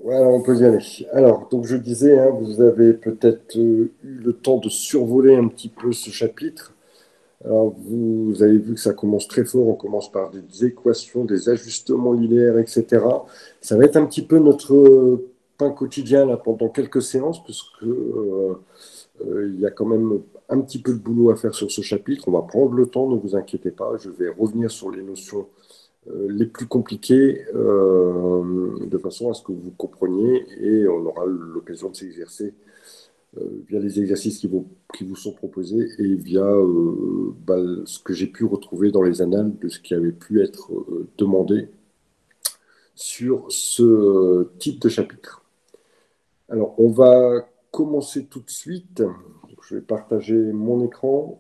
Voilà, on peut y aller. Alors, donc je disais, hein, vous avez peut-être eu le temps de survoler un petit peu ce chapitre. Alors, vous avez vu que ça commence très fort. On commence par des équations, des ajustements linéaires, etc. Ça va être un petit peu notre pain quotidien là, pendant quelques séances, puisque il y a quand même un petit peu de boulot à faire sur ce chapitre. On va prendre le temps, ne vous inquiétez pas. Je vais revenir sur les notions les plus compliqués de façon à ce que vous compreniez et on aura l'occasion de s'exercer via les exercices qui vous sont proposés et via ce que j'ai pu retrouver dans les annales de ce qui avait pu être demandé sur ce type de chapitre. Alors, on va commencer tout de suite. Donc, je vais partager mon écran.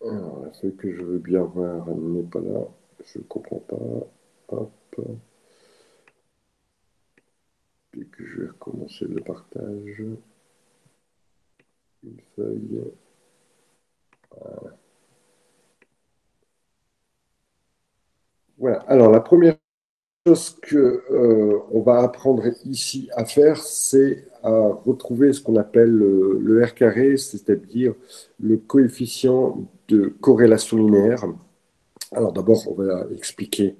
Alors, la feuille que je veux bien voir n'est pas là. Je ne comprends pas. Hop. Et que je vais recommencer le partage. Une feuille. Voilà. Alors, la première chose que on va apprendre ici à faire, c'est à retrouver ce qu'on appelle le R carré, c'est-à-dire le coefficient de corrélation linéaire. Alors, d'abord, on va expliquer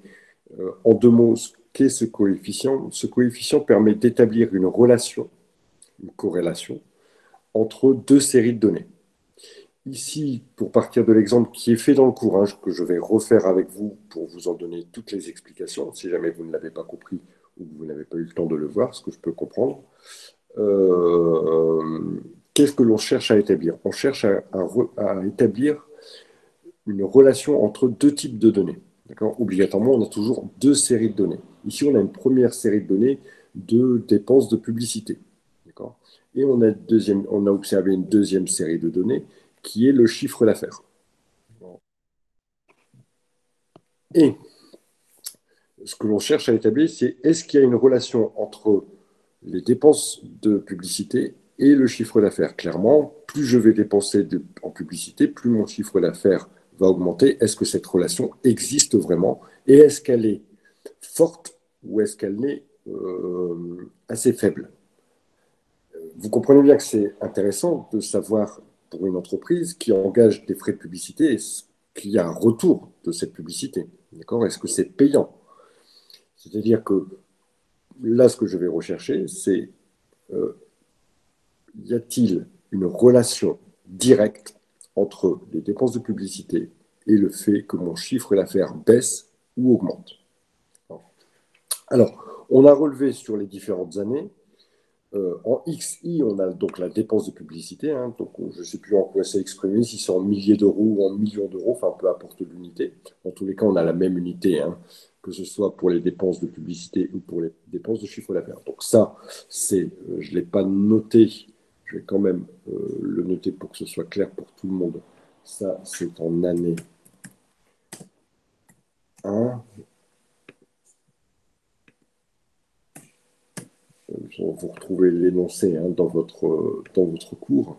en deux mots ce qu'est ce coefficient. Ce coefficient permet d'établir une relation, une corrélation, entre deux séries de données. Ici, pour partir de l'exemple qui est fait dans le cours, hein, que je vais refaire avec vous pour vous en donner toutes les explications, si jamais vous ne l'avez pas compris ou que vous n'avez pas eu le temps de le voir, ce que je peux comprendre. Qu'est-ce que l'on cherche à établir? On cherche à établir une relation entre deux types de données. Obligatoirement, on a toujours deux séries de données. Ici, on a une première série de données de dépenses de publicité. Et on a observé une deuxième série de données qui est le chiffre d'affaires. Et ce que l'on cherche à établir, c'est est-ce qu'il y a une relation entre les dépenses de publicité et le chiffre d'affaires. Clairement, plus je vais dépenser en publicité, plus mon chiffre d'affaires va augmenter. Est-ce que cette relation existe vraiment et est-ce qu'elle est forte ou est-ce qu'elle est assez faible? Vous comprenez bien que c'est intéressant de savoir pour une entreprise qui engage des frais de publicité, est-ce qu'il y a un retour de cette publicité? D'accord? Est-ce que c'est payant? C'est-à-dire que là, ce que je vais rechercher, c'est y a-t-il une relation directe entre les dépenses de publicité et le fait que mon chiffre d'affaires baisse ou augmente? Alors, on a relevé sur les différentes années. En XI, on a donc la dépense de publicité. Hein, donc, je ne sais plus en quoi c'est exprimé, si c'est en milliers d'euros ou en millions d'euros, enfin peu importe l'unité. Dans tous les cas, on a la même unité, hein, que ce soit pour les dépenses de publicité ou pour les dépenses de chiffre d'affaires. Donc ça, je ne l'ai pas noté, je vais quand même le noter pour que ce soit clair pour tout le monde. Ça, c'est en année 1. Vous retrouvez l'énoncé hein, dans votre cours.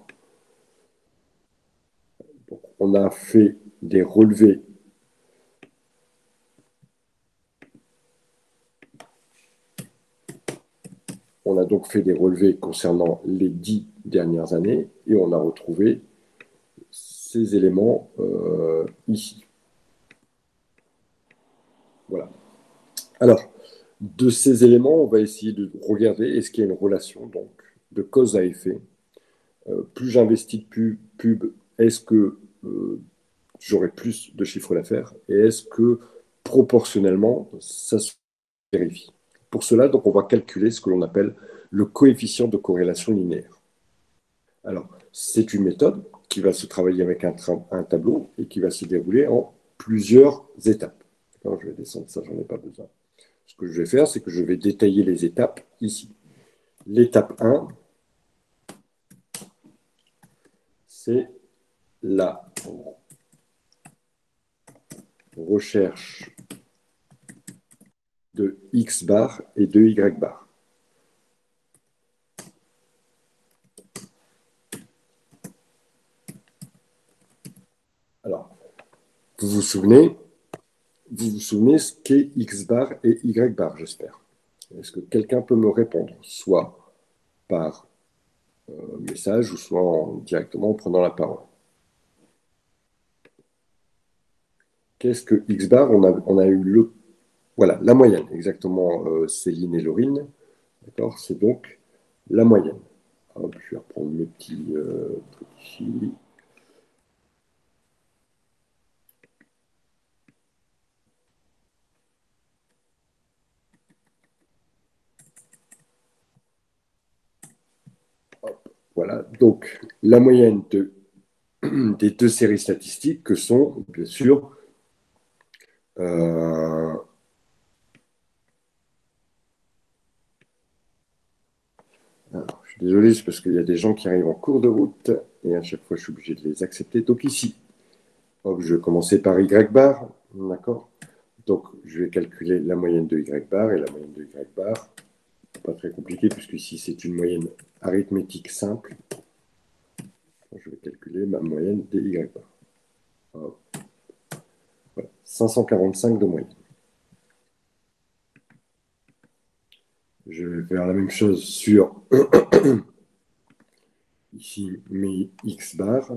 Donc, on a fait des relevés. On a donc fait des relevés concernant les 10 dernières années et on a retrouvé ces éléments ici. Voilà. Alors, de ces éléments, on va essayer de regarder est-ce qu'il y a une relation donc, de cause à effet. Plus j'investis de pub, est-ce que j'aurai plus de chiffre d'affaires et est-ce que proportionnellement, ça se vérifie. Pour cela, donc, on va calculer ce que l'on appelle le coefficient de corrélation linéaire. Alors, c'est une méthode qui va se travailler avec un tableau et qui va se dérouler en plusieurs étapes. Alors, je vais descendre ça, j'en ai pas besoin. Ce que je vais faire, c'est que je vais détailler les étapes ici. L'étape 1, c'est la recherche de X bar et de Y bar. vous souvenez ce qu'est X bar et Y bar, j'espère. Est-ce que quelqu'un peut me répondre, soit par message ou soit directement en prenant la parole? Qu'est-ce que X bar? On a eu voilà, la moyenne, exactement, Céline et Laurine. D'accord? C'est donc la moyenne. Hop, je vais reprendre mes petits trucs ici. Hop, voilà, donc la moyenne des deux séries statistiques que sont, bien sûr, euh, alors, je suis désolé, c'est parce qu'il y a des gens qui arrivent en cours de route et à chaque fois je suis obligé de les accepter. Donc ici, hop, je vais commencer par Y bar, d'accord? Donc je vais calculer la moyenne de Y bar et la moyenne de Y bar. Pas très compliqué puisque ici c'est une moyenne arithmétique simple. Je vais calculer ma moyenne des Y bar. Hop. Voilà. 545 de moyenne. Je vais faire la même chose sur ici mes X bar.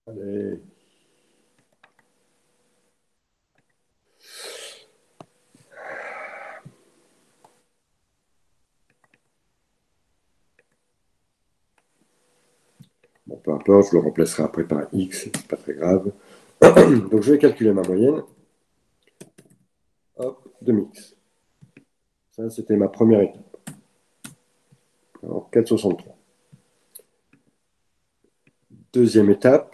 Allez. Bon, peu importe, je le remplacerai après par X, c'est pas très grave. Donc je vais calculer ma moyenne. Hop, de mix. Ça, c'était ma première étape. Alors, 4,63. Deuxième étape,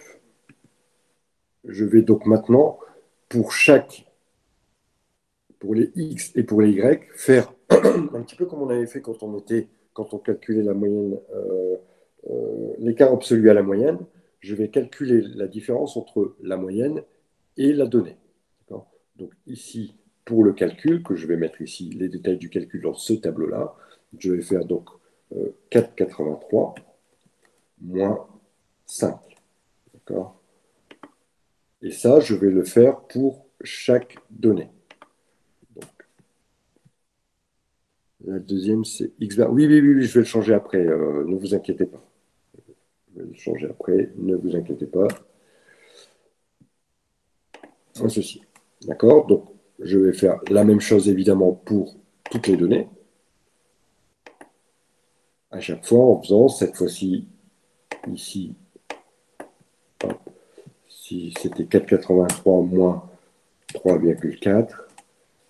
je vais donc maintenant, pour pour les X et pour les Y, faire un petit peu comme on avait fait quand on calculait la moyenne, l'écart absolu à la moyenne. Je vais calculer la différence entre la moyenne et la donnée. Donc ici, pour le calcul, que je vais mettre ici les détails du calcul dans ce tableau-là, je vais faire donc 4,83 moins 5. D'accord? Et ça, je vais le faire pour chaque donnée. Donc, la deuxième, c'est X bar. Oui, oui, oui, oui, je vais le changer après. Ne vous inquiétez pas. Je vais le changer après. Ne vous inquiétez pas. En ceci. D'accord? Donc, je vais faire la même chose, évidemment, pour toutes les données. À chaque fois, en faisant cette fois-ci, ici, hop, si c'était 4,83 moins 3,4,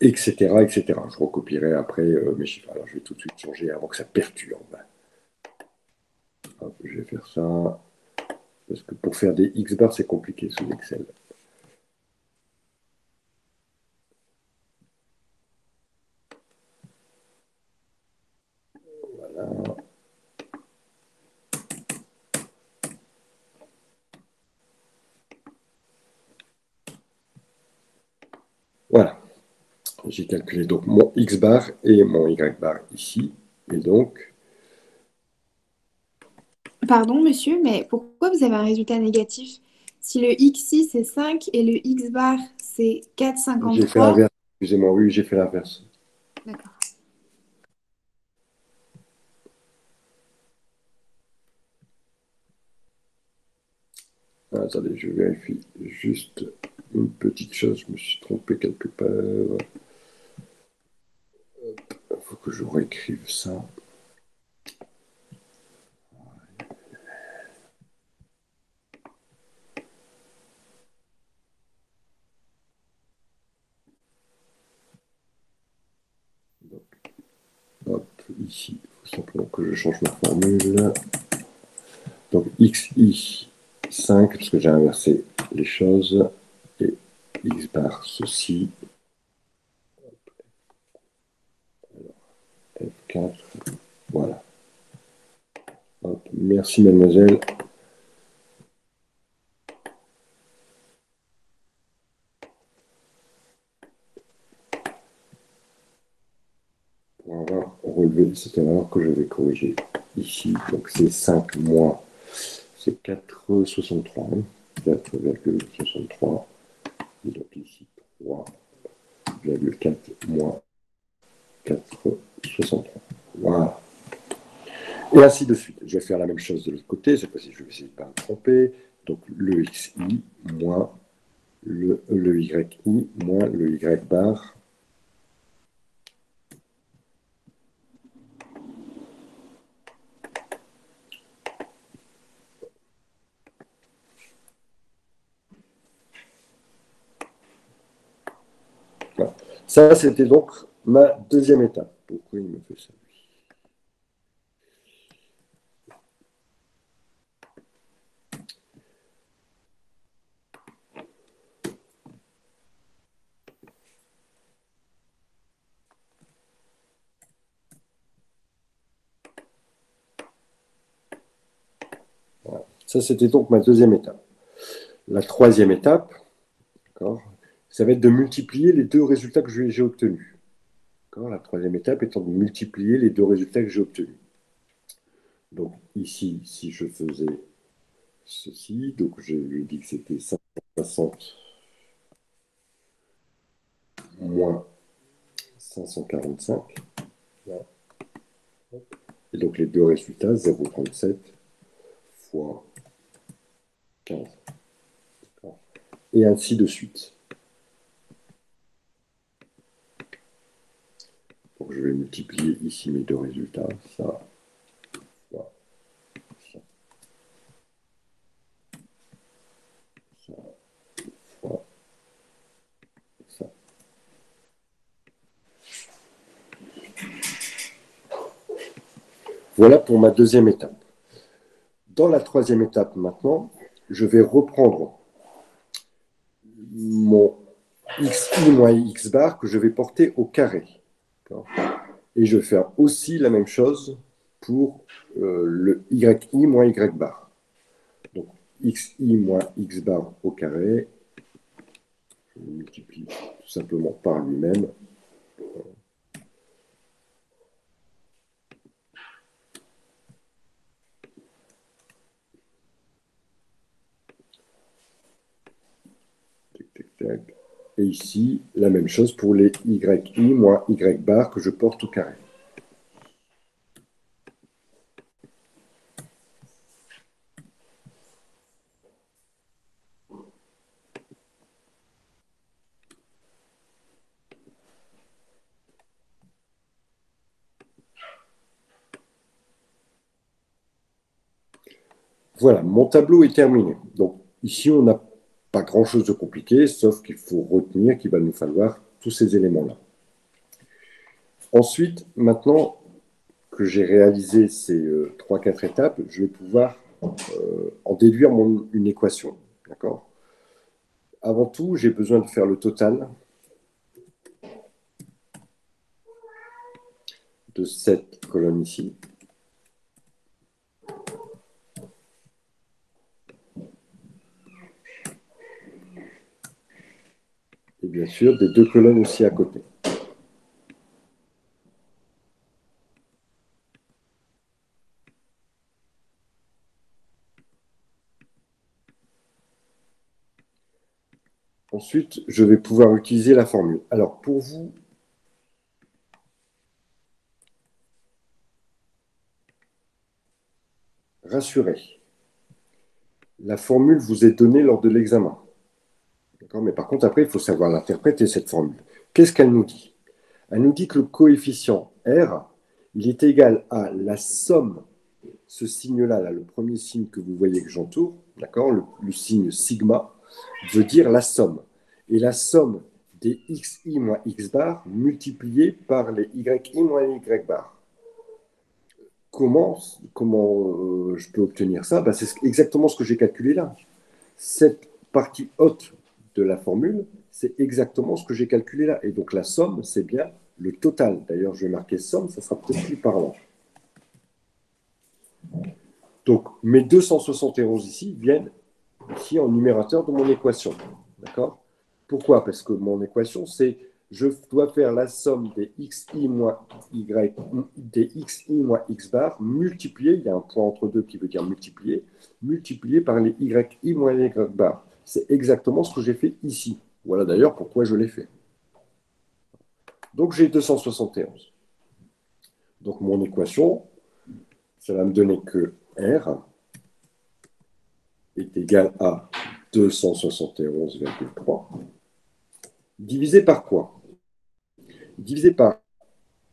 etc., etc. Je recopierai après mes chiffres. Alors, je vais tout de suite changer avant que ça perturbe. Hop, je vais faire ça. Parce que pour faire des X bars, c'est compliqué sous Excel. Voilà. Voilà. J'ai calculé donc mon X bar et mon Y bar ici. Et donc, Pardon, monsieur, mais pourquoi vous avez un résultat négatif? Si le X6 c'est 5 et le X bar c'est j'ai fait 4,53. l'inverse. Excusez-moi, oui, j'ai fait l'inverse. D'accord. Ah, attendez, je vérifie juste une petite chose. Je me suis trompé quelque part. Il faut que je réécrive ça. Hop, ici, il faut simplement que je change ma formule. Donc xi 5, parce que j'ai inversé les choses, et x bar ceci, F4, voilà. Hop, merci mademoiselle. relever cette erreur que je vais corriger ici. Donc c'est 5 moins, c'est 4,63. 4,63. Et donc ici 3,4 moins 4,63. Voilà. Et ainsi de suite. Je vais faire la même chose de l'autre côté. Cette fois-ci, je vais essayer de ne pas me tromper. Donc le xi moins le yi moins le y bar. Voilà. Ça, c'était donc ma deuxième étape. Pourquoi il me fait ça? Voilà. Ça, c'était donc ma deuxième étape. La troisième étape, ça va être de multiplier les deux résultats que j'ai obtenus. La troisième étape étant de multiplier les deux résultats que j'ai obtenus. Donc ici, si je faisais ceci, donc je lui ai dit que c'était 560 moins 545. Et donc les deux résultats, 0,37 fois 15. Et ainsi de suite. Donc je vais multiplier ici mes deux résultats, ça, fois ça, ça, fois ça. Voilà pour ma deuxième étape. Dans la troisième étape maintenant, je vais reprendre mon xi moins x bar que je vais porter au carré. Et je vais faire aussi la même chose pour le yi moins y bar. Donc xi moins x bar au carré, je le multiplie tout simplement par lui-même. Et ici, la même chose pour les yi moins y bar que je porte au carré. Voilà, mon tableau est terminé. Donc ici, on n'a pas grand-chose de compliqué, sauf qu'il faut retenir qu'il va nous falloir tous ces éléments-là. Ensuite, maintenant que j'ai réalisé ces 3-4 étapes, je vais pouvoir en déduire une équation. D'accord? Avant tout, j'ai besoin de faire le total de cette colonne ici. Et bien sûr, des deux colonnes aussi à côté. Ensuite, je vais pouvoir utiliser la formule. Alors, pour vous rassurer, la formule vous est donnée lors de l'examen. Mais par contre, après, il faut savoir l'interpréter, cette formule. Qu'est-ce qu'elle nous dit? Elle nous dit que le coefficient R, il est égal à la somme, ce signe-là, là, le premier signe que vous voyez que j'entoure, d'accord, le signe sigma, veut dire la somme. Et la somme des xi moins x bar multiplié par les yi moins y bar. Comment je peux obtenir ça? C'est exactement ce que j'ai calculé là. Cette partie haute de la formule, c'est exactement ce que j'ai calculé là. Et donc la somme, c'est bien le total. D'ailleurs, je vais marquer somme, ça sera peut-être plus parlant. Donc mes 271 ici viennent ici en numérateur de mon équation. D'accord? Pourquoi? Parce que mon équation, c'est je dois faire la somme des xi moins y, des xi moins x bar multiplié, il y a un point entre deux qui veut dire multiplié, multiplié par les yi moins y bar. C'est exactement ce que j'ai fait ici. Voilà d'ailleurs pourquoi je l'ai fait. Donc j'ai 271. Donc mon équation, ça va me donner que R est égal à 271,3 divisé par quoi? Divisé par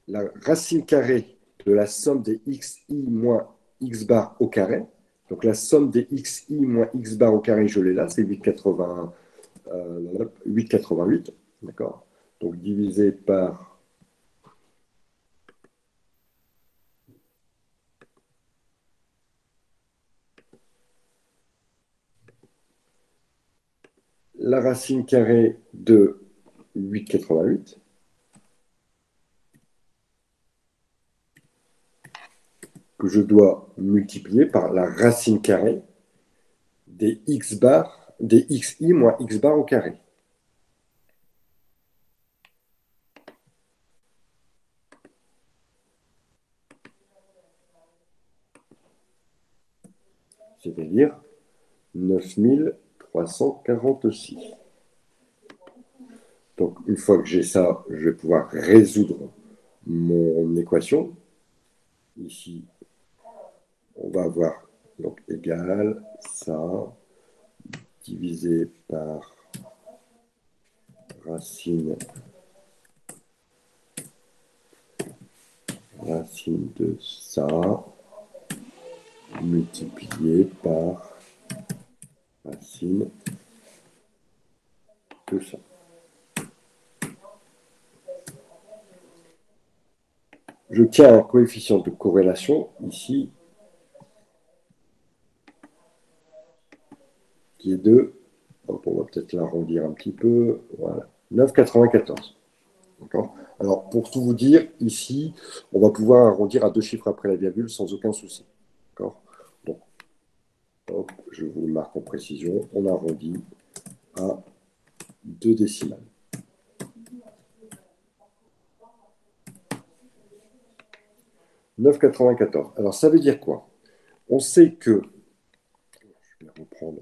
la racine carrée de la somme des xi moins x bar au carré. Donc la somme des xi moins x bar au carré, je l'ai là, c'est 8,88. D'accord. Donc divisé par la racine carrée de 8,88 que je dois multiplier par la racine carrée des x bar, des xi moins x bar au carré. C'est-à-dire 9346. Donc, une fois que j'ai ça, je vais pouvoir résoudre mon équation. Ici, on va avoir donc égal ça divisé par racine de ça multiplié par racine de ça. Je tiens un coefficient de corrélation ici qui est de, donc on va peut-être l'arrondir un petit peu, voilà, 9,94. D'accord. Alors, pour tout vous dire, ici, on va pouvoir arrondir à deux chiffres après la virgule sans aucun souci. D'accord. Donc, hop, je vous le marque en précision, on arrondit à 2 décimales. « 9,94. Alors, ça veut dire quoi? On sait que, je vais reprendre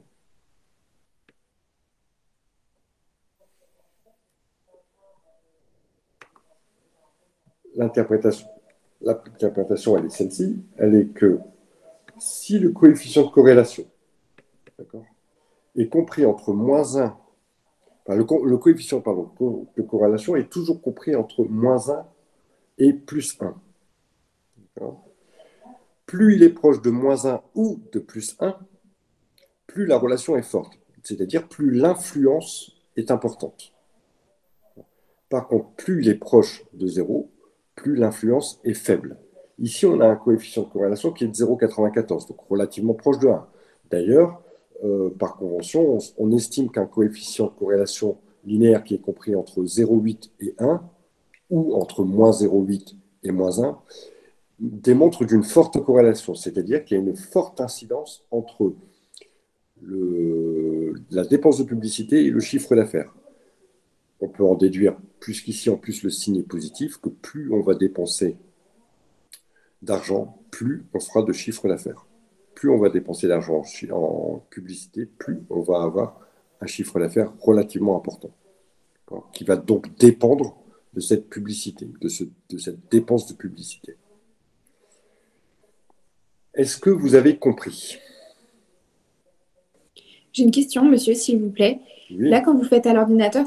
l'interprétation. L'interprétation, elle est celle-ci. Elle est que si le coefficient de corrélation est compris entre moins 1, enfin, le coefficient de corrélation est toujours compris entre moins 1 et plus 1. Plus il est proche de moins 1 ou de plus 1, plus la relation est forte. C'est-à-dire plus l'influence est importante. Par contre, plus il est proche de 0, plus l'influence est faible. Ici, on a un coefficient de corrélation qui est de 0,94, donc relativement proche de 1. D'ailleurs, par convention, on estime qu'un coefficient de corrélation linéaire qui est compris entre 0,8 et 1, ou entre moins 0,8 et moins 1, démontre d'une forte corrélation, c'est-à-dire qu'il y a une forte incidence entre la dépense de publicité et le chiffre d'affaires. On peut en déduire, puisqu'ici en plus le signe est positif, que plus on va dépenser d'argent, plus on fera de chiffre d'affaires. Plus on va dépenser d'argent en publicité, plus on va avoir un chiffre d'affaires relativement important, qui va donc dépendre de cette publicité, de cette dépense de publicité. Est-ce que vous avez compris? J'ai une question, monsieur, s'il vous plaît. Oui. Là, quand vous faites à l'ordinateur,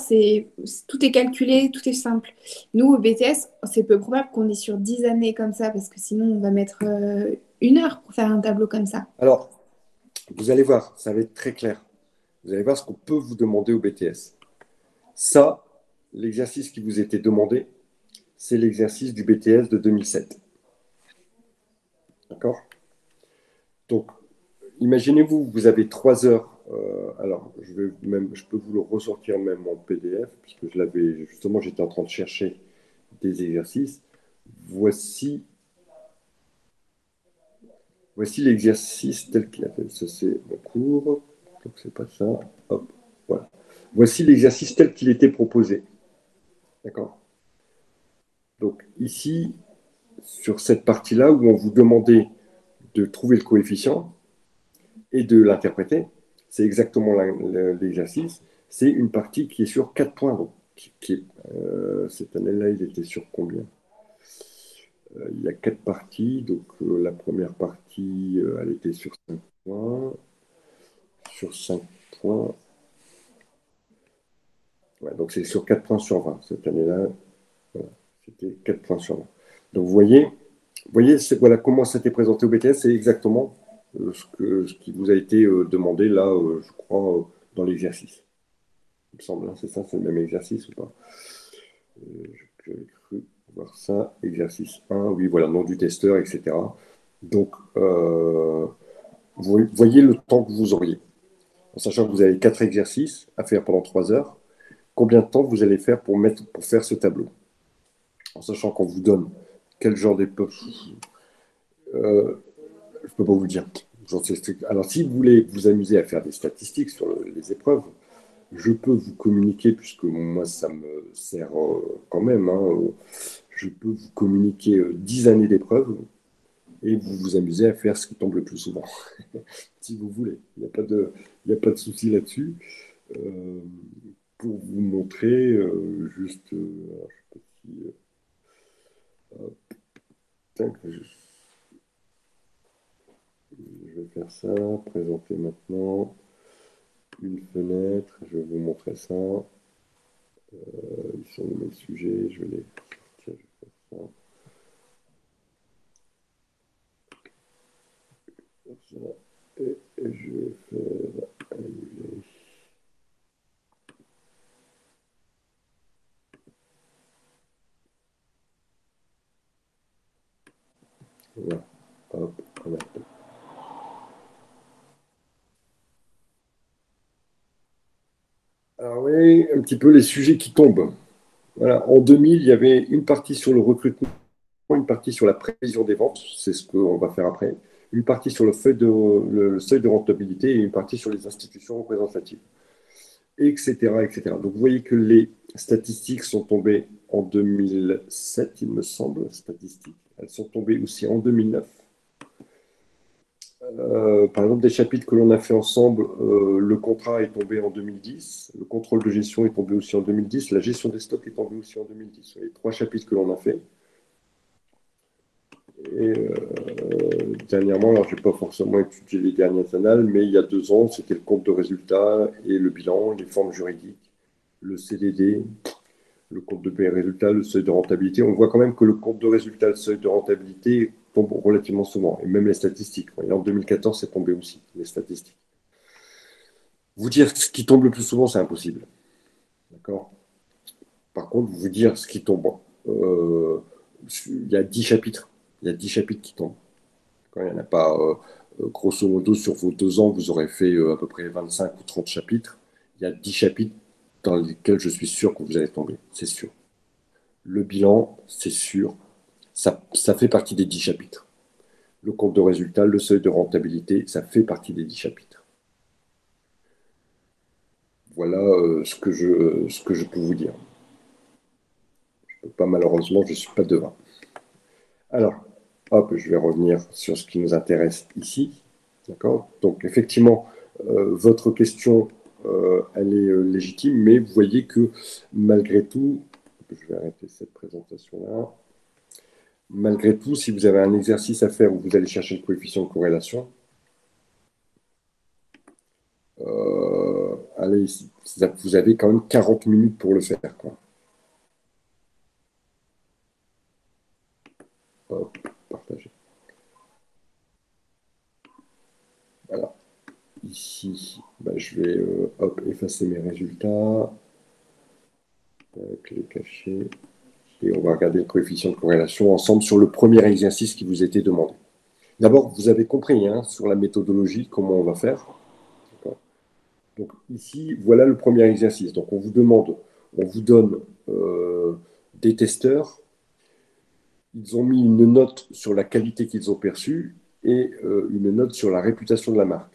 tout est calculé, tout est simple. Nous, au BTS, c'est peu probable qu'on est sur 10 années comme ça, parce que sinon, on va mettre 1 heure pour faire un tableau comme ça. Alors, vous allez voir, ça va être très clair. Vous allez voir ce qu'on peut vous demander au BTS. Ça, l'exercice qui vous était demandé, c'est l'exercice du BTS de 2007. D'accord? Donc, imaginez-vous, vous avez 3 heures. Alors, je peux vous le ressortir même en PDF, puisque je l'avais, justement, j'étais en train de chercher des exercices. Voici l'exercice tel qu'il appelle. Ça, c'est mon cours. Donc, c'est pas ça. Hop, voilà. Voici l'exercice tel qu'il était proposé. D'accord? Donc ici, sur cette partie-là où on vous demandait de trouver le coefficient et de l'interpréter, c'est exactement l'exercice. C'est une partie qui est sur 4 points. Donc, cette année-là, il était sur combien? Il y a 4 parties. Donc la première partie, elle était sur 5 points. Sur 5 points. Ouais, donc c'est sur 4 points sur 20. Cette année-là, voilà, c'était 4 points sur 20. Donc vous voyez voilà comment c'était présenté au BTS, c'est exactement ce qui vous a été demandé là, je crois, dans l'exercice. Il me semble, hein, c'est ça, c'est le même exercice ou pas? J'avais cru voir ça. Exercice 1, oui, voilà, nom du testeur, etc. Donc, vous voyez le temps que vous auriez. En sachant que vous avez 4 exercices à faire pendant 3 heures, combien de temps vous allez faire pour faire ce tableau? En sachant qu'on vous donne quel genre d'épreuve, je ne peux pas vous le dire. Alors, si vous voulez vous amuser à faire des statistiques sur les épreuves, je peux vous communiquer, puisque moi, ça me sert quand même, hein, je peux vous communiquer 10 années d'épreuves et vous vous amusez à faire ce qui tombe le plus souvent, si vous voulez. Il n'y a pas de souci là-dessus. Euh, pour vous montrer, juste, alors, je sais pas si, tac, je vais faire ça, présenter maintenant une fenêtre, je vais vous montrer ça. Ils sont les mêmes sujets, je vais les sortir, je vais faire ça. Ça. Et je vais faire annuler. Voilà. Hop, voilà. Alors oui, un petit peu les sujets qui tombent. Voilà. En 2000, il y avait une partie sur le recrutement, une partie sur la prévision des ventes, c'est ce qu'on va faire après, une partie sur le seuil de rentabilité et une partie sur les institutions représentatives, etc., etc. Donc vous voyez que les statistiques sont tombées en 2007, il me semble, statistiques. Elles sont tombées aussi en 2009. Par exemple, des chapitres que l'on a fait ensemble, le contrat est tombé en 2010, le contrôle de gestion est tombé aussi en 2010, la gestion des stocks est tombée aussi en 2010. Les 3 chapitres que l'on a fait. Et dernièrement, alors je n'ai pas forcément étudié les dernières annales, mais il y a 2 ans, c'était le compte de résultat et le bilan, les formes juridiques, le CDD, le compte de paie et résultat, le seuil de rentabilité. On voit quand même que le compte de résultat, le seuil de rentabilité tombe relativement souvent, et même les statistiques. Et en 2014, c'est tombé aussi, les statistiques. Vous dire ce qui tombe le plus souvent, c'est impossible. D'accord. Par contre, vous dire ce qui tombe, euh, il y a 10 chapitres. Il y a 10 chapitres qui tombent. Il n'y en a pas, grosso modo, sur vos 2 ans, vous aurez fait à peu près 25 ou 30 chapitres. Il y a 10 chapitres dans lesquels je suis sûr que vous allez tomber. C'est sûr. Le bilan, c'est sûr. Ça fait partie des 10 chapitres. Le compte de résultat, le seuil de rentabilité, ça fait partie des 10 chapitres. Voilà ce que je peux vous dire. Pas malheureusement, je ne suis pas devin. Alors, hop, je vais revenir sur ce qui nous intéresse ici. D'accord. Donc, effectivement, votre question, elle est légitime, mais vous voyez que malgré tout, je vais arrêter cette présentation-là. Malgré tout, si vous avez un exercice à faire où vous allez chercher le coefficient de corrélation, allez, vous avez quand même 40 minutes pour le faire, quoi. Hop, partager. Voilà. Ici, bah, je vais hop, effacer mes résultats, les cacher, et on va regarder le coefficient de corrélation ensemble sur le premier exercice qui vous était demandé. D'abord, vous avez compris hein, sur la méthodologie comment on va faire. Donc ici, voilà le premier exercice. Donc on vous demande, on vous donne des testeurs. Ils ont mis une note sur la qualité qu'ils ont perçue et une note sur la réputation de la marque.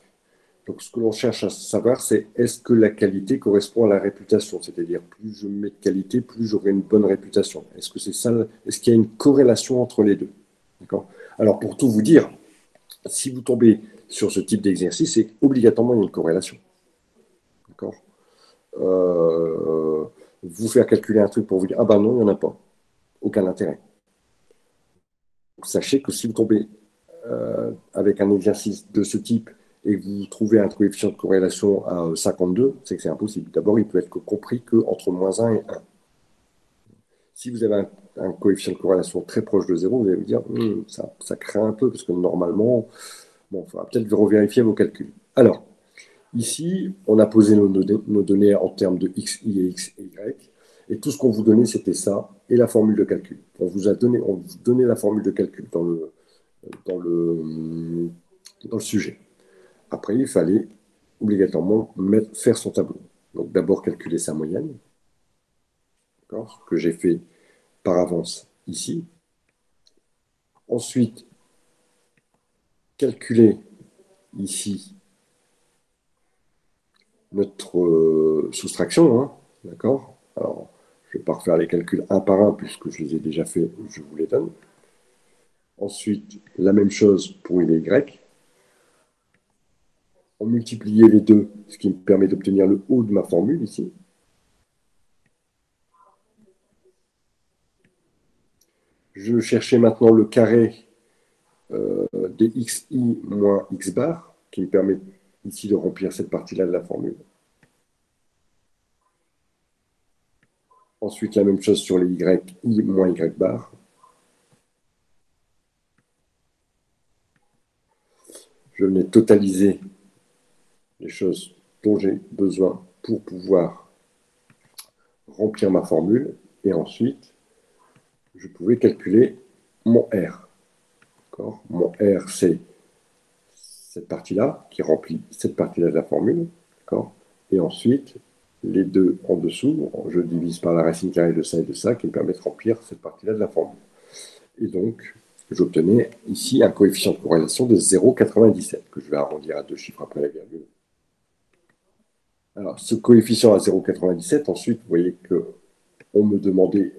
Donc, ce que l'on cherche à savoir, c'est est-ce que la qualité correspond à la réputation? C'est-à-dire, plus je mets de qualité, plus j'aurai une bonne réputation. Est-ce que c'est ça? Est-ce qu'il y a une corrélation entre les deux? D'accord? Alors, pour tout vous dire, si vous tombez sur ce type d'exercice, c'est obligatoirement une corrélation. D'accord? Euh, vous faire calculer un truc pour vous dire, ah ben non, il n'y en a pas. Aucun intérêt. Donc, sachez que si vous tombez avec un exercice de ce type et que vous trouvez un coefficient de corrélation à 52, c'est que c'est impossible. D'abord, il peut être compris qu'entre moins 1 et 1. Si vous avez un coefficient de corrélation très proche de 0, vous allez vous dire, ça craint un peu, parce que normalement, bon, il faudra peut-être revérifier vos calculs. Alors, ici, on a posé nos données en termes de x, y et x et y. Et tout ce qu'on vous donnait, c'était ça, et la formule de calcul. On vous donnait la formule de calcul dans le, dans le sujet. Après, il fallait obligatoirement faire son tableau. Donc d'abord calculer sa moyenne, ce que j'ai fait par avance ici. Ensuite, calculer ici notre soustraction, hein, d'accord? Alors, je ne vais pas refaire les calculs un par un puisque je les ai déjà faits, je vous les donne. Ensuite, la même chose pour les y. On multipliait les deux, ce qui me permet d'obtenir le haut de ma formule ici. Je cherchais maintenant le carré des xi moins x bar, qui me permet ici de remplir cette partie-là de la formule. Ensuite, la même chose sur les yi moins y bar. Je venais totaliser les choses dont j'ai besoin pour pouvoir remplir ma formule. Et ensuite, je pouvais calculer mon R. Mon R, c'est cette partie-là qui remplit cette partie-là de la formule. Et ensuite, les deux en dessous, je divise par la racine carrée de ça et de ça qui me permet de remplir cette partie-là de la formule. Et donc, j'obtenais ici un coefficient de corrélation de 0,97 que je vais arrondir à deux chiffres après la virgule. Alors, ce coefficient à 0,97, ensuite, vous voyez qu'on me demandait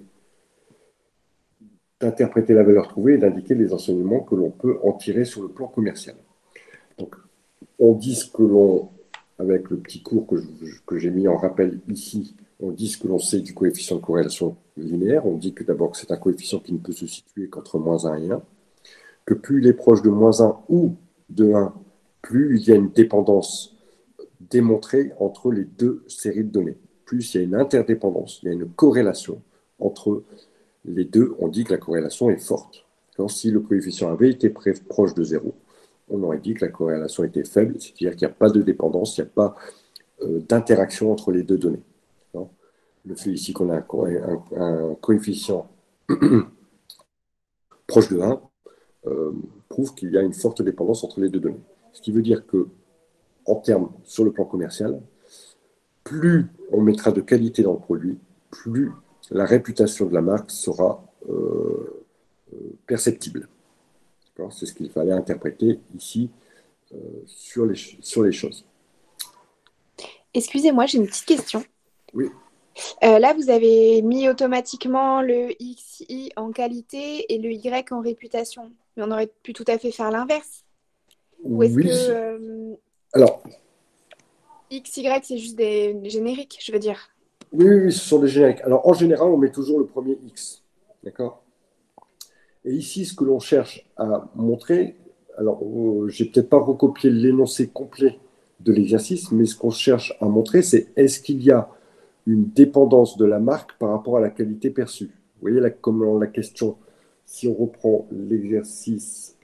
d'interpréter la valeur trouvée et d'indiquer les enseignements que l'on peut en tirer sur le plan commercial. Donc, on dit ce que l'on, avec le petit cours que j'ai mis en rappel ici, on dit ce que l'on sait du coefficient de corrélation linéaire. On dit que d'abord que c'est un coefficient qui ne peut se situer qu'entre moins 1 et 1, que plus il est proche de moins 1 ou de 1, plus il y a une dépendance démontrée entre les deux séries de données. Plus il y a une interdépendance, il y a une corrélation entre les deux, on dit que la corrélation est forte. Quand si le coefficient avait été proche de 0, on aurait dit que la corrélation était faible, c'est-à-dire qu'il n'y a pas de dépendance, il n'y a pas d'interaction entre les deux données. Le fait ici qu'on a un coefficient proche de 1 prouve qu'il y a une forte dépendance entre les deux données. Ce qui veut dire que, en termes sur le plan commercial, plus on mettra de qualité dans le produit, plus la réputation de la marque sera perceptible. C'est ce qu'il fallait interpréter ici sur les choses. Excusez-moi, j'ai une petite question. Oui. Là, vous avez mis automatiquement le XI en qualité et le Y en réputation. Mais on aurait pu tout à fait faire l'inverse. Ou est-ce que Oui. Alors, XY, c'est juste des génériques, je veux dire. oui, ce sont des génériques. Alors, en général, on met toujours le premier X. D'accord? Et ici, ce que l'on cherche à montrer, alors, j'ai peut-être pas recopié l'énoncé complet de l'exercice, mais ce qu'on cherche à montrer, c'est est-ce qu'il y a une dépendance de la marque par rapport à la qualité perçue. Vous voyez là, comment la question, si on reprend l'exercice,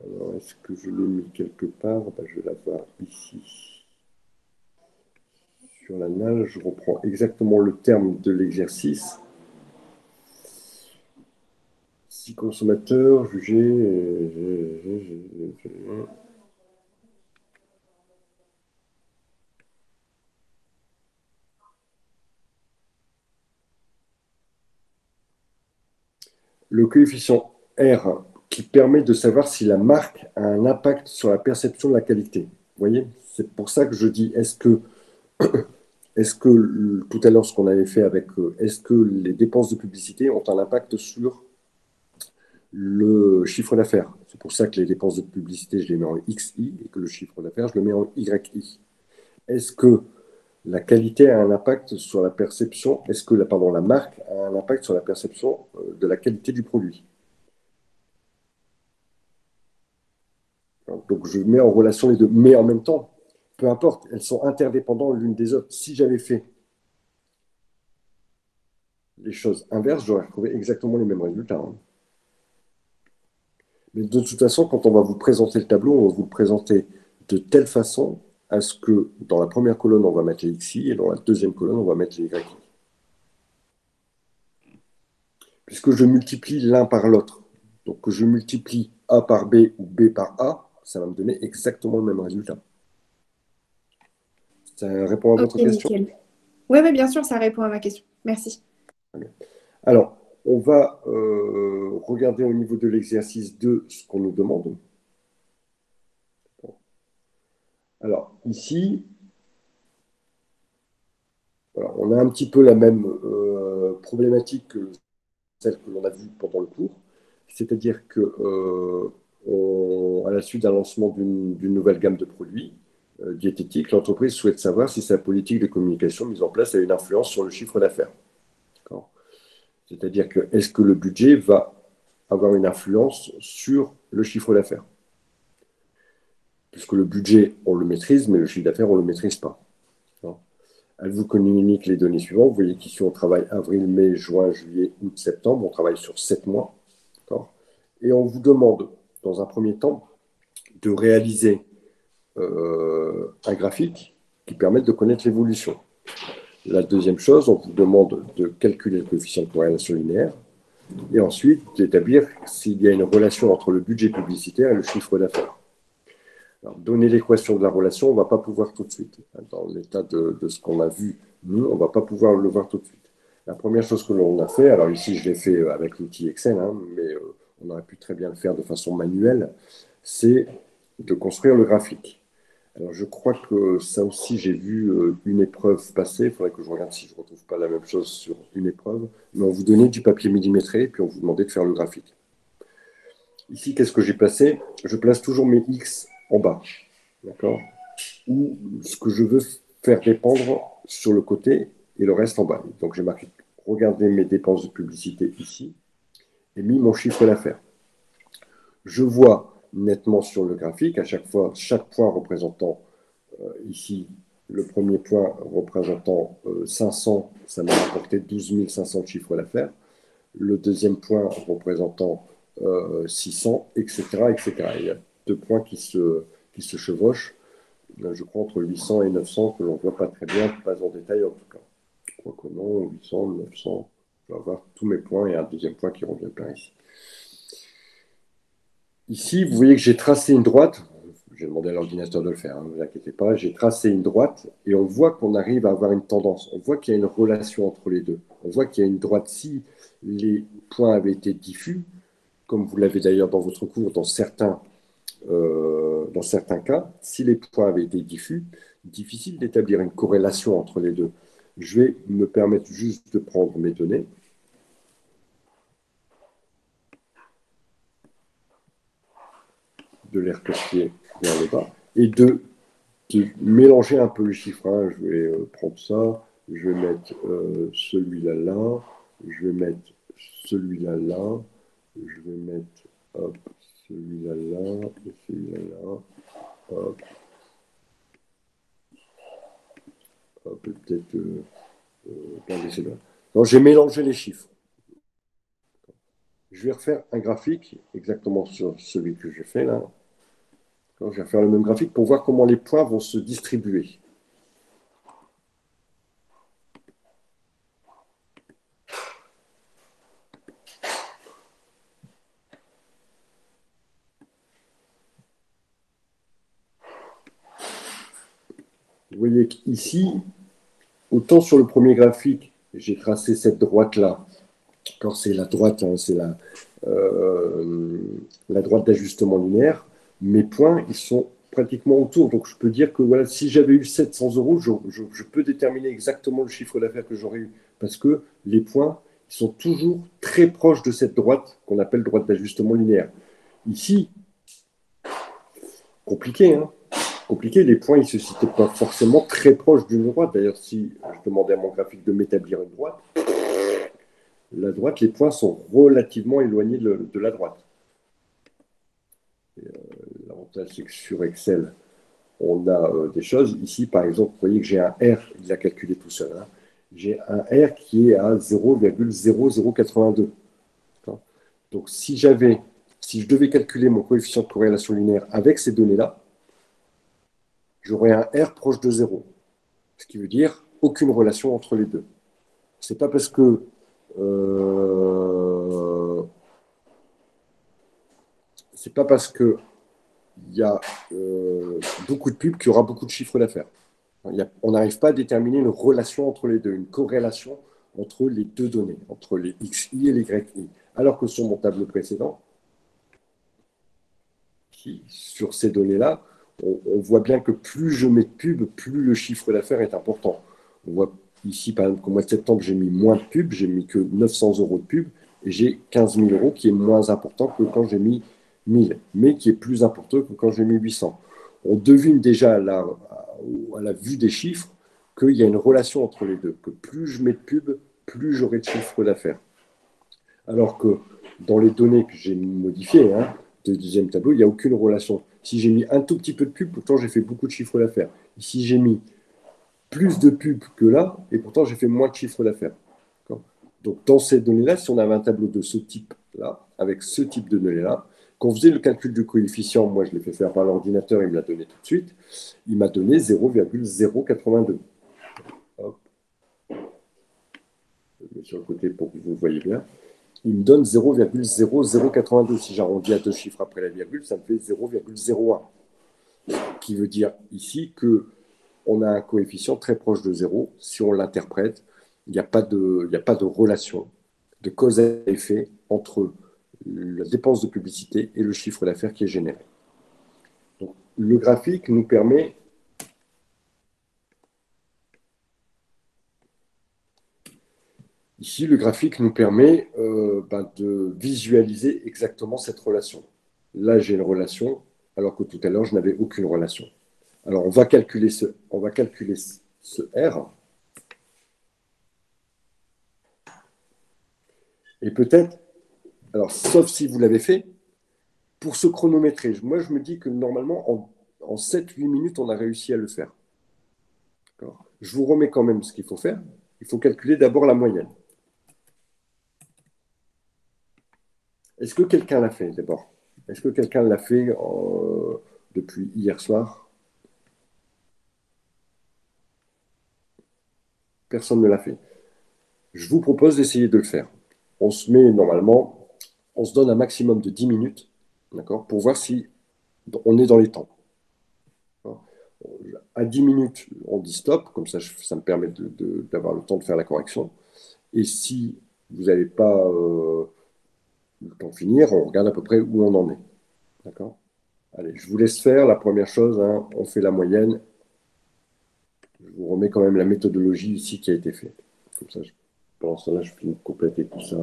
alors est-ce que je l'ai mis quelque part? Je vais la voir ici. Sur la nage, je reprends exactement le terme de l'exercice. Si consommateur, jugé. Le coefficient R qui permet de savoir si la marque a un impact sur la perception de la qualité. Vous voyez, c'est pour ça que je dis, est-ce que tout à l'heure, ce qu'on avait fait avec, est-ce que les dépenses de publicité ont un impact sur le chiffre d'affaires? C'est pour ça que les dépenses de publicité, je les mets en XI et que le chiffre d'affaires, je le mets en YI. Est-ce que la qualité a un impact sur la perception? Est-ce que la marque a un impact sur la perception de la qualité du produit? Donc, je mets en relation les deux. Mais en même temps, peu importe, elles sont interdépendantes l'une des autres. Si j'avais fait les choses inverses, j'aurais retrouvé exactement les mêmes résultats, hein. Mais de toute façon, quand on va vous présenter le tableau, on va vous le présenter de telle façon à ce que dans la première colonne, on va mettre les XI et dans la deuxième colonne, on va mettre les YI. Puisque je multiplie l'un par l'autre. Donc, que je multiplie A par B ou B par A, ça va me donner exactement le même résultat. Ça répond à Ok, votre question? nickel. Oui, ouais, bien sûr, ça répond à ma question. Merci. Alors, on va regarder au niveau de l'exercice 2 ce qu'on nous demande. Alors, ici, voilà, on a un petit peu la même problématique que celle que l'on a vue pendant le cours. C'est-à-dire que, à la suite d'un lancement d'une nouvelle gamme de produits diététiques, l'entreprise souhaite savoir si sa politique de communication mise en place a une influence sur le chiffre d'affaires. C'est-à-dire que est-ce que le budget va avoir une influence sur le chiffre d'affaires? Puisque le budget, on le maîtrise, mais le chiffre d'affaires, on ne le maîtrise pas. Elle vous communique les données suivantes. Vous voyez qu'ici, on travaille avril, mai, juin, juillet, août, septembre. On travaille sur 7 mois. Et on vous demande, dans un premier temps, de réaliser un graphique qui permette de connaître l'évolution. La deuxième chose, on vous demande de calculer le coefficient de corrélation linéaire et ensuite d'établir s'il y a une relation entre le budget publicitaire et le chiffre d'affaires. Alors, donner l'équation de la relation, on ne va pas pouvoir tout de suite. Dans l'état de ce qu'on a vu, nous, on ne va pas pouvoir le voir tout de suite. La première chose que l'on a fait, alors ici je l'ai fait avec l'outil Excel, hein, mais on aurait pu très bien le faire de façon manuelle, c'est de construire le graphique. Alors je crois que ça aussi, j'ai vu une épreuve passer, il faudrait que je regarde si je ne retrouve pas la même chose sur une épreuve, mais on vous donnait du papier millimétré, puis on vous demandait de faire le graphique. Ici, qu'est-ce que j'ai placé? Je place toujours mes X en bas, d'accord? Ou ce que je veux faire dépendre sur le côté et le reste en bas. Donc j'ai marqué, regardez mes dépenses de publicité ici, et mis mon chiffre d'affaires. Je vois nettement sur le graphique, à chaque fois, chaque point représentant ici, le premier point représentant 500, ça m'a rapporté 12 500 de chiffre d'affaires. Le deuxième point représentant 600, etc., etc. Il y a deux points qui se chevauchent, je crois entre 800 et 900, que l'on ne voit pas très bien, pas en détail en tout cas. Je crois que non, 800, 900, je vais avoir tous mes points et un deuxième point qui revient plein ici. Ici, vous voyez que j'ai tracé une droite. J'ai demandé à l'ordinateur de le faire, hein, ne vous inquiétez pas. J'ai tracé une droite et on voit qu'on arrive à avoir une tendance. On voit qu'il y a une relation entre les deux. On voit qu'il y a une droite. Si les points avaient été diffus, comme vous l'avez d'ailleurs dans votre cours, dans certains cas, si les points avaient été diffus, difficile d'établir une corrélation entre les deux. Je vais me permettre juste de prendre mes données. De les recopier vers le bas et de mélanger un peu le chiffre. Hein. Je vais prendre ça, je vais mettre celui-là là, je vais mettre celui-là là, je vais mettre hop, celui-là là, et celui-là là, hop, hop peut-être là. Donc j'ai mélangé les chiffres. Je vais refaire un graphique exactement sur celui que j'ai fait là. Donc, je vais faire le même graphique pour voir comment les points vont se distribuer. Vous voyez qu'ici, autant sur le premier graphique, j'ai tracé cette droite-là Quand c'est la droite, hein, c'est la droite d'ajustement linéaire, mes points, ils sont pratiquement autour. Donc, je peux dire que voilà, si j'avais eu 700 euros, je peux déterminer exactement le chiffre d'affaires que j'aurais eu. Parce que les points, ils sont toujours très proches de cette droite qu'on appelle droite d'ajustement linéaire. Ici, compliqué, hein, compliqué. Les points, ils ne se situaient pas forcément très proches d'une droite. D'ailleurs, si je demandais à mon graphique de m'établir une droite, la droite, les points sont relativement éloignés de la droite. L'avantage, c'est que sur Excel, on a des choses. Ici, par exemple, vous voyez que j'ai un R, il a calculé tout seul. Hein. J'ai un R qui est à 0,0082. Donc, si je devais calculer mon coefficient de corrélation linéaire avec ces données-là, j'aurais un R proche de 0. Ce qui veut dire aucune relation entre les deux. C'est pas parce que c'est pas parce que il y a beaucoup de pubs qu'il y aura beaucoup de chiffres d'affaires. On n'arrive pas à déterminer une relation entre les deux, une corrélation entre les deux données, entre les XI et les YI. Alors que sur mon tableau précédent, sur ces données-là, on voit bien que plus je mets de pubs, plus le chiffre d'affaires est important. On voit ici, par exemple, qu'au mois de septembre, j'ai mis moins de pubs, j'ai mis que 900 euros de pubs, et j'ai 15 000 euros qui est moins important que quand j'ai mis 1000, mais qui est plus important que quand j'ai mis 800. On devine déjà à la vue des chiffres qu'il y a une relation entre les deux, que plus je mets de pubs, plus j'aurai de chiffre d'affaires. Alors que dans les données que j'ai modifiées, hein, de deuxième tableau, il n'y a aucune relation. Si j'ai mis un tout petit peu de pub, pourtant j'ai fait beaucoup de chiffre d'affaires. Ici, j'ai mis plus de pub que là, et pourtant j'ai fait moins de chiffre d'affaires. Donc dans ces données-là, si on avait un tableau de ce type-là, avec ce type de données-là, quand on faisait le calcul du coefficient, moi je l'ai fait faire par l'ordinateur, il me l'a donné tout de suite, il m'a donné 0,082. Hop. Je le mets sur le côté pour que vous voyez bien. Il me donne 0,0082. Si j'arrondis à deux chiffres après la virgule, ça me fait 0,01. Qui veut dire ici que on a un coefficient très proche de 0. Si on l'interprète, il n'y a pas de relation, de cause à effet entre la dépense de publicité et le chiffre d'affaires qui est généré. Donc, le graphique nous permet ici, le graphique nous permet de visualiser exactement cette relation. Là, j'ai une relation, alors que tout à l'heure, je n'avais aucune relation. Alors, on va calculer ce R. Et peut-être, alors, sauf si vous l'avez fait, pour se chronométrer, moi, je me dis que normalement, en 7-8 minutes, on a réussi à le faire. Je vous remets quand même ce qu'il faut faire. Il faut calculer d'abord la moyenne. Est-ce que quelqu'un l'a fait d'abord? Est-ce que quelqu'un l'a fait depuis hier soir? Personne ne l'a fait. Je vous propose d'essayer de le faire. On se met normalement, on se donne un maximum de 10 minutes, d'accord, pour voir si on est dans les temps. À 10 minutes, on dit stop, comme ça me permet d'avoir le temps de faire la correction. Et si vous n'avez pas le temps de finir, on regarde à peu près où on en est. D'accord? Allez, je vous laisse faire. La première chose, hein, on fait la moyenne. Je vous remets quand même la méthodologie ici qui a été faite. Comme ça, pendant ce temps-là, je finis de compléter tout ça.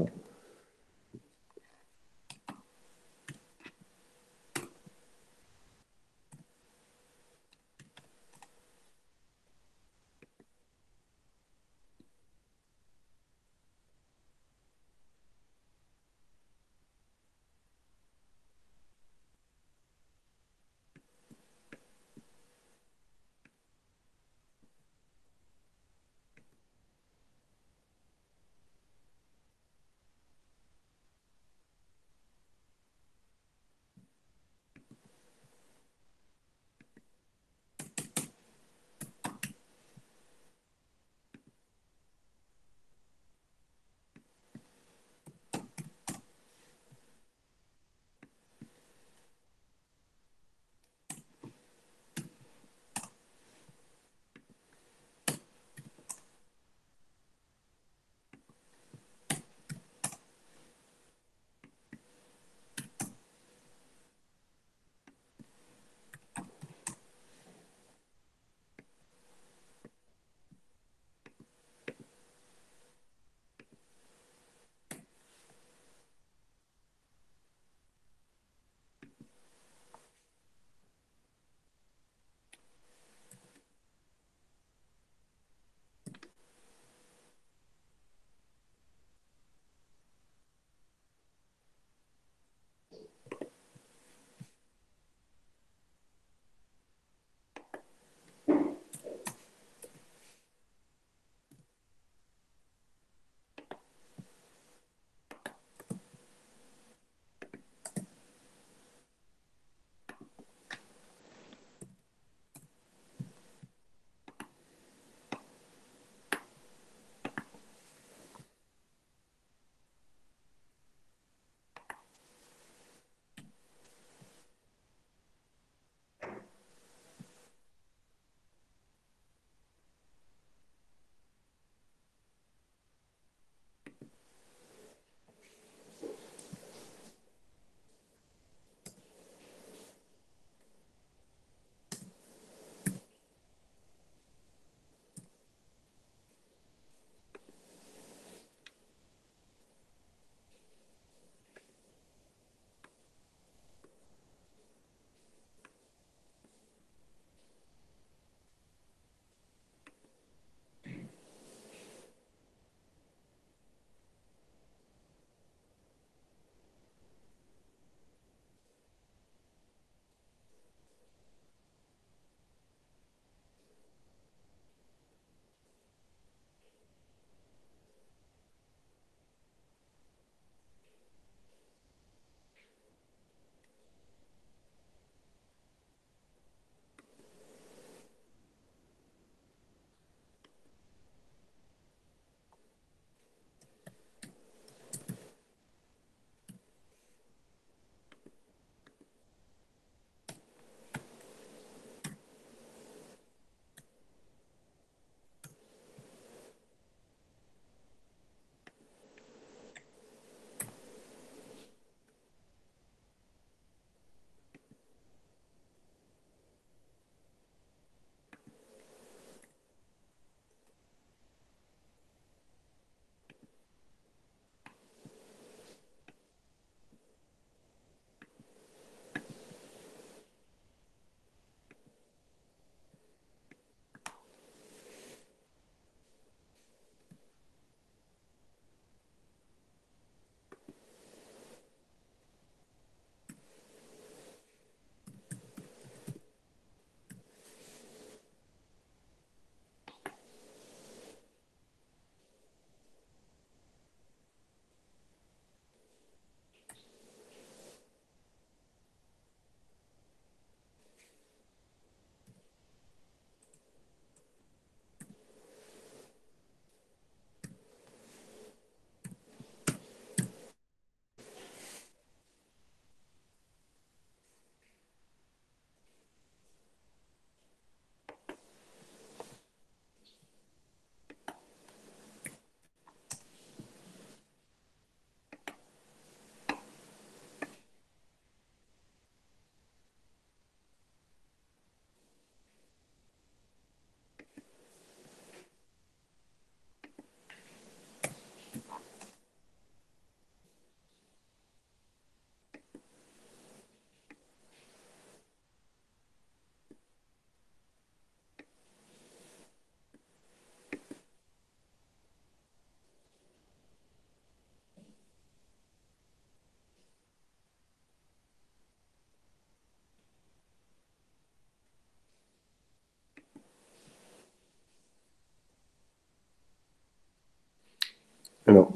Alors,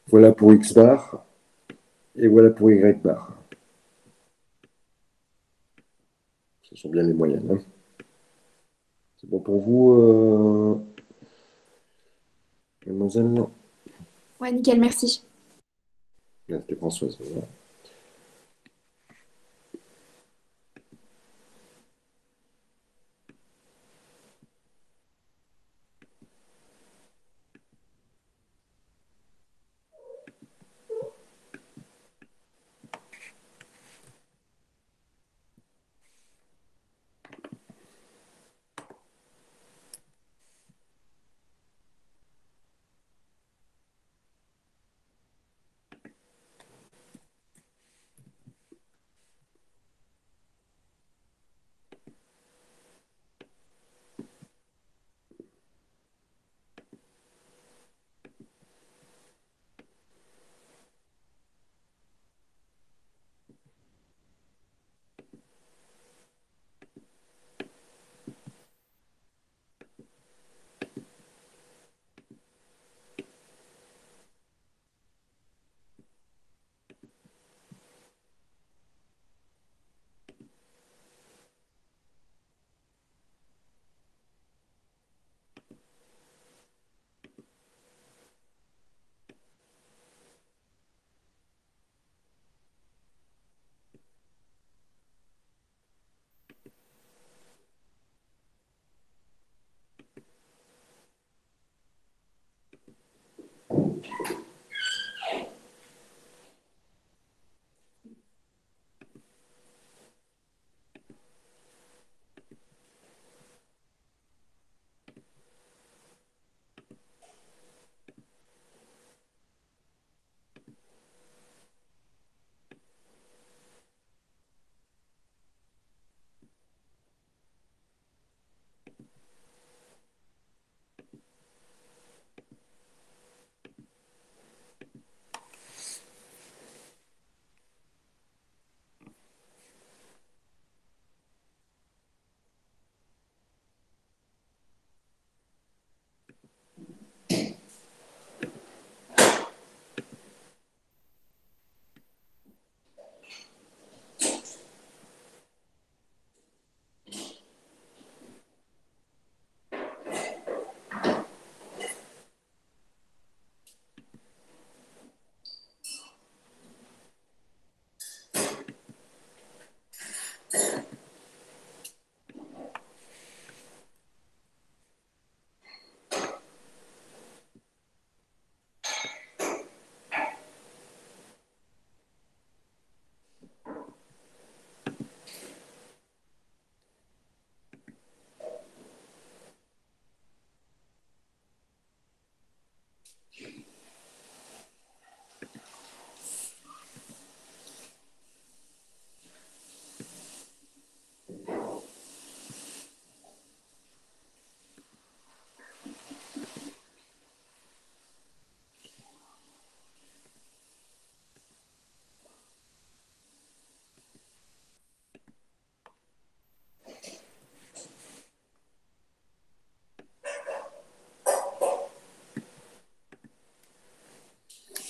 voilà pour x bar et voilà pour y bar. Ce sont bien les moyennes, hein. C'est bon pour vous, mademoiselle? Ouais, nickel, merci. C'était Françoise. Voilà.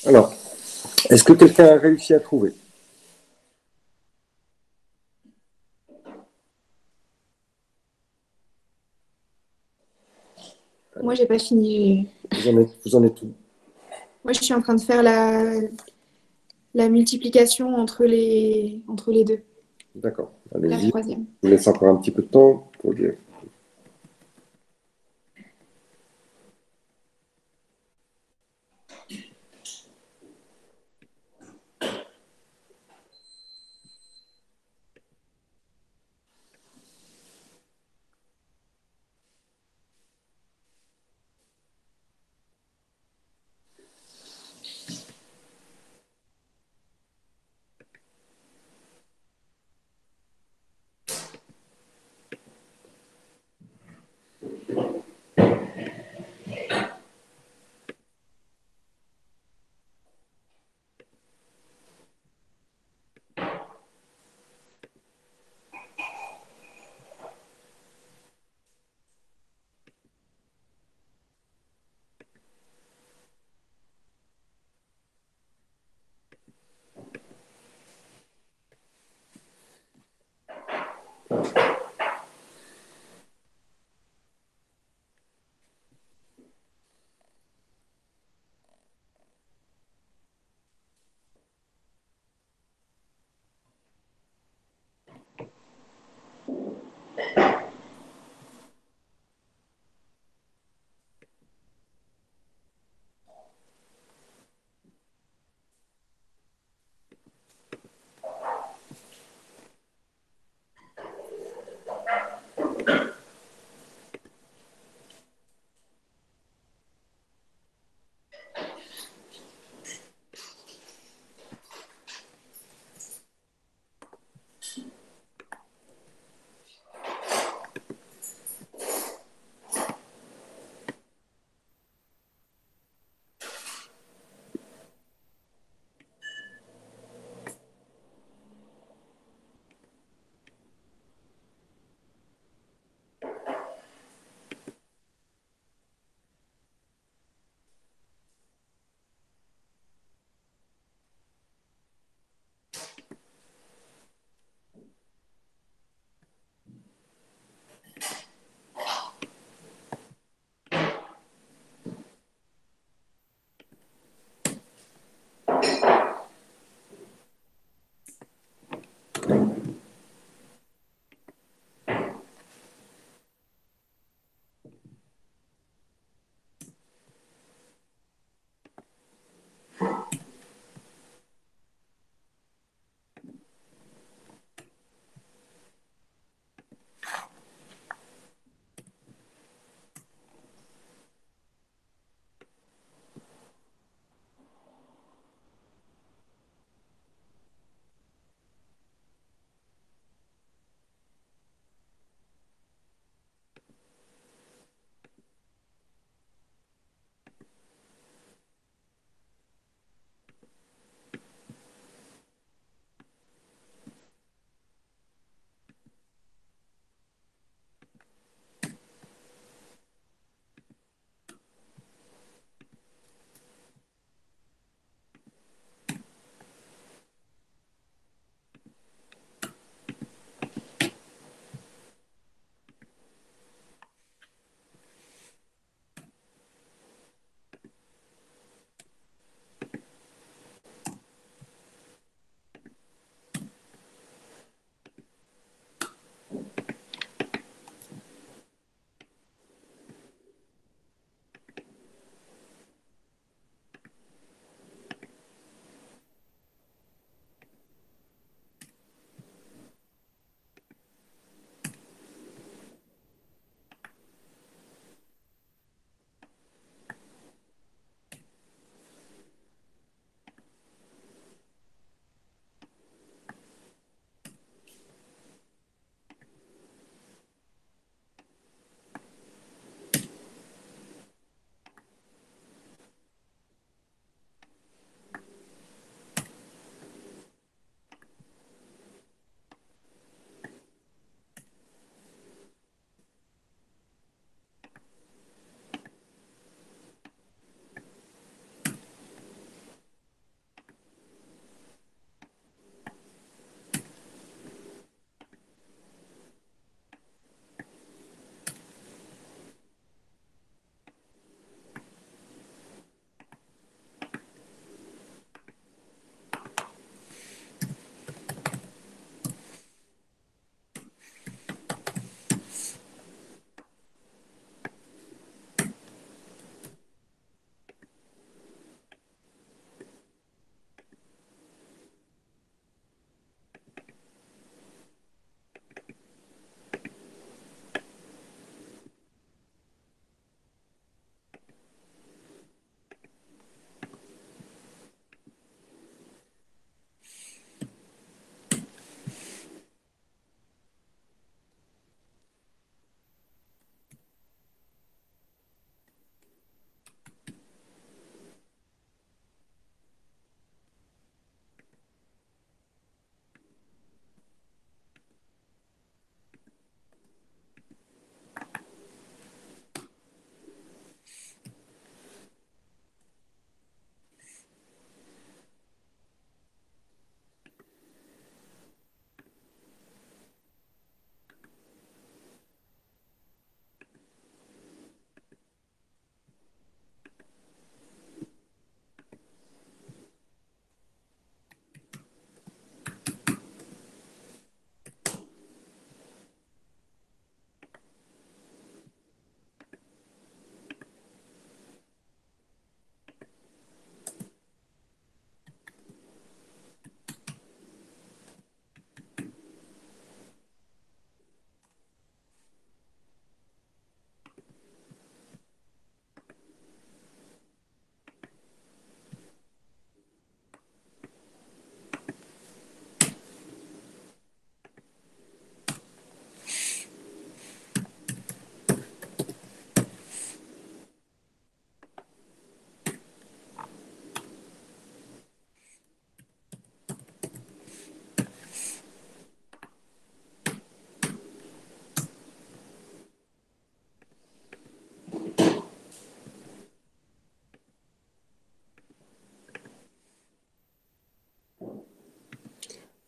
Alors, est-ce que quelqu'un a réussi à trouver? Moi, j'ai pas fini. Vous en êtes où? Moi, je suis en train de faire la multiplication entre les deux, D'accord, la allez-y. Je troisième. vous laisse encore un petit peu de temps pour dire.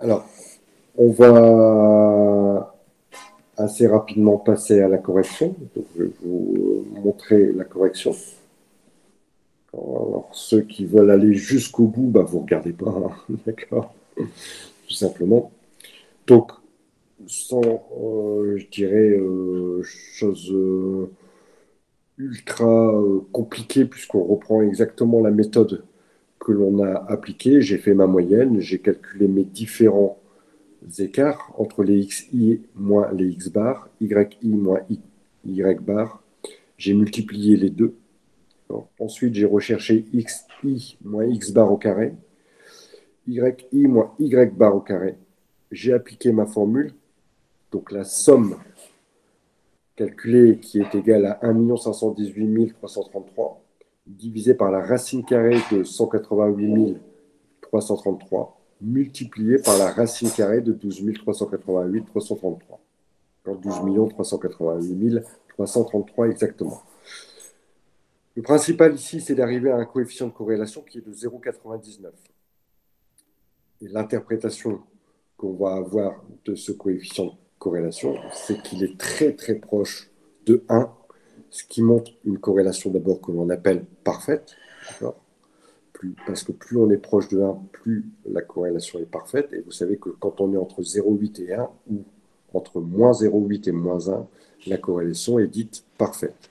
Alors, on va assez rapidement passer à la correction. Donc, je vais vous montrer la correction. Alors, ceux qui veulent aller jusqu'au bout, bah, vous ne regardez pas, hein, d'accord, tout simplement. Donc, sans, je dirais, chose ultra compliquée, puisqu'on reprend exactement la méthode que l'on a appliquée. J'ai fait ma moyenne, j'ai calculé mes différents écarts entre les xi moins les x bar, yi moins y bar. J'ai multiplié les deux. Alors, ensuite, j'ai recherché xi moins x bar au carré, yi moins y bar au carré. J'ai appliqué ma formule, donc la somme calculée qui est égale à 1 518 333 divisé par la racine carrée de 188 333 multiplié par la racine carrée de 12 388 333. 12 388 333 exactement. Le principal ici, c'est d'arriver à un coefficient de corrélation qui est de 0,99. Et l'interprétation qu'on va avoir de ce coefficient de corrélation, c'est qu'il est très très proche de 1, ce qui montre une corrélation d'abord que l'on appelle parfaite, parce que plus on est proche de 1, plus la corrélation est parfaite. Et vous savez que quand on est entre 0,8 et 1, ou entre moins 0,8 et moins 1, la corrélation est dite parfaite.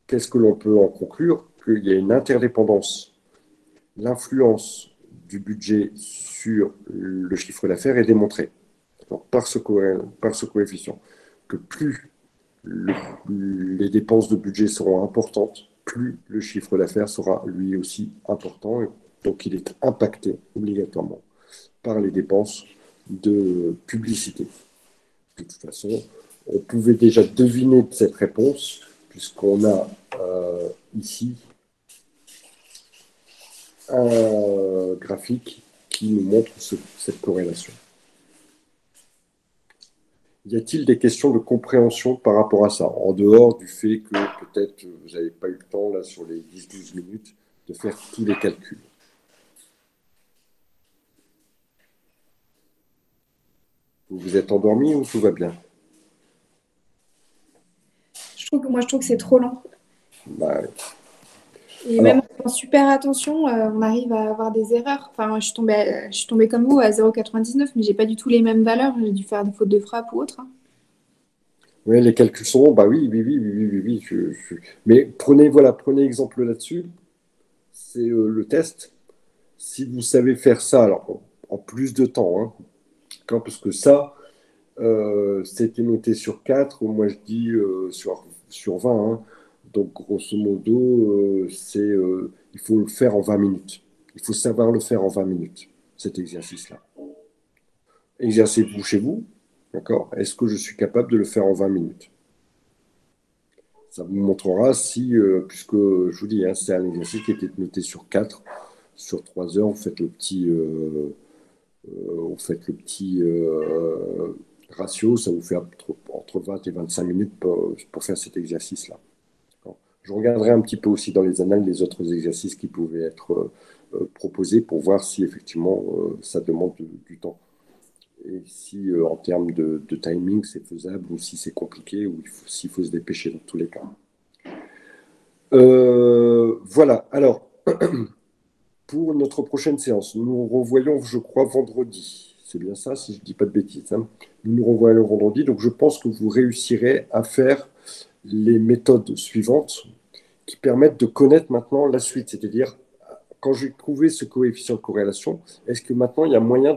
Qu'est-ce que l'on peut en conclure? Qu'il y a une interdépendance. L'influence du budget sur le chiffre d'affaires est démontrée par ce coefficient. Que plus les dépenses de budget seront importantes, plus le chiffre d'affaires sera lui aussi important. Donc il est impacté obligatoirement par les dépenses de publicité. De toute façon, on pouvait déjà deviner de cette réponse, puisqu'on a ici un graphique qui nous montre cette corrélation. Y a-t-il des questions de compréhension par rapport à ça, en dehors du fait que peut-être vous n'avez pas eu le temps, là, sur les 10-12 minutes, de faire tous les calculs? Vous vous êtes endormi ou tout va bien? Moi, je trouve que c'est trop lent. Bah, Et même alors, en faisant super attention, on arrive à avoir des erreurs. Enfin, je suis tombée comme vous à 0,99, mais j'ai pas du tout les mêmes valeurs. J'ai dû faire des fautes de frappe ou autre, hein. oui, les calculs sont bons, bah oui, oui, oui, oui, oui, oui, oui, mais prenez exemple là-dessus, c'est le test. Si vous savez faire ça, alors en plus de temps, hein, parce que ça, c'était noté sur 4, moi je dis sur 20, hein. Donc grosso modo, il faut le faire en 20 minutes. Il faut savoir le faire en 20 minutes, cet exercice-là. Exercez-vous chez vous, d'accord? Est-ce que je suis capable de le faire en 20 minutes? Ça vous montrera si, puisque je vous dis, hein, c'est un exercice qui était noté sur 4, sur 3 heures, vous faites le petit ratio, ça vous fait entre 20 et 25 minutes pour faire cet exercice-là. Je regarderai un petit peu aussi dans les annales les autres exercices qui pouvaient être proposés pour voir si effectivement ça demande du temps. Et si en termes de timing c'est faisable ou si c'est compliqué ou s'il faut se dépêcher dans tous les cas. Voilà, alors pour notre prochaine séance, nous nous revoyons, je crois, vendredi. C'est bien ça, si je ne dis pas de bêtises, hein. Nous nous revoyons vendredi, donc je pense que vous réussirez à faire les méthodes suivantes qui permettent de connaître maintenant la suite. C'est-à-dire, quand j'ai trouvé ce coefficient de corrélation, est-ce que maintenant il y a moyen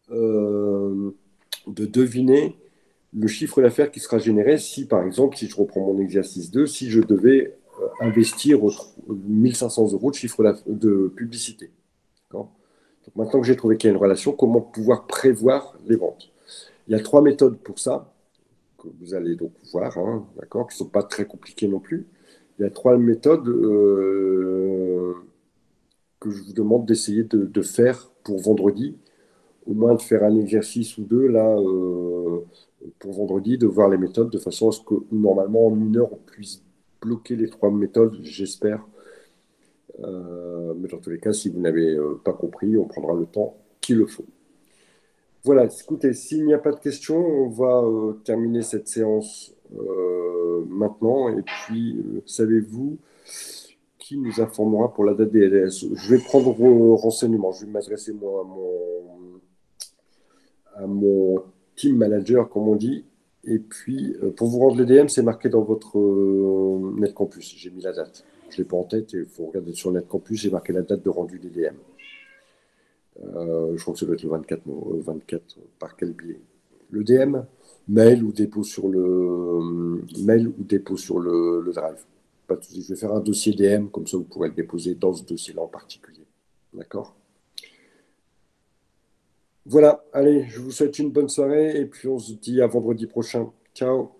euh, de deviner le chiffre d'affaires qui sera généré si, par exemple, si je reprends mon exercice 2, si je devais investir 1500 euros de chiffre de publicité. Donc maintenant que j'ai trouvé qu'il y a une relation, comment pouvoir prévoir les ventes? Il y a 3 méthodes pour ça, que vous allez donc voir, hein, d'accord, qui ne sont pas très compliquées non plus. Il y a 3 méthodes que je vous demande d'essayer de faire pour vendredi, au moins de faire un exercice ou deux là pour vendredi, de voir les méthodes de façon à ce que normalement en 1 heure on puisse bloquer les 3 méthodes, j'espère, Mais dans tous les cas, si vous n'avez pas compris, on prendra le temps qu'il le faut. Voilà, écoutez, s'il n'y a pas de questions, on va terminer cette séance maintenant. Et puis, savez-vous qui nous informera pour la date des LS? Je vais prendre vos renseignements. Je vais m'adresser moi à mon team manager, comme on dit. Et puis, pour vous rendre les DM, c'est marqué dans votre NetCampus. J'ai mis la date. Je ne l'ai pas en tête. Il faut regarder sur NetCampus. J'ai marqué la date de rendu des DM. Je crois que ça doit être le 24, non, 24 par quel biais? Le DM, mail ou dépôt sur le drive. Pas de souci. Je vais faire un dossier DM, comme ça vous pourrez le déposer dans ce dossier-là en particulier. D'accord? Voilà, allez, je vous souhaite une bonne soirée et puis on se dit à vendredi prochain. Ciao!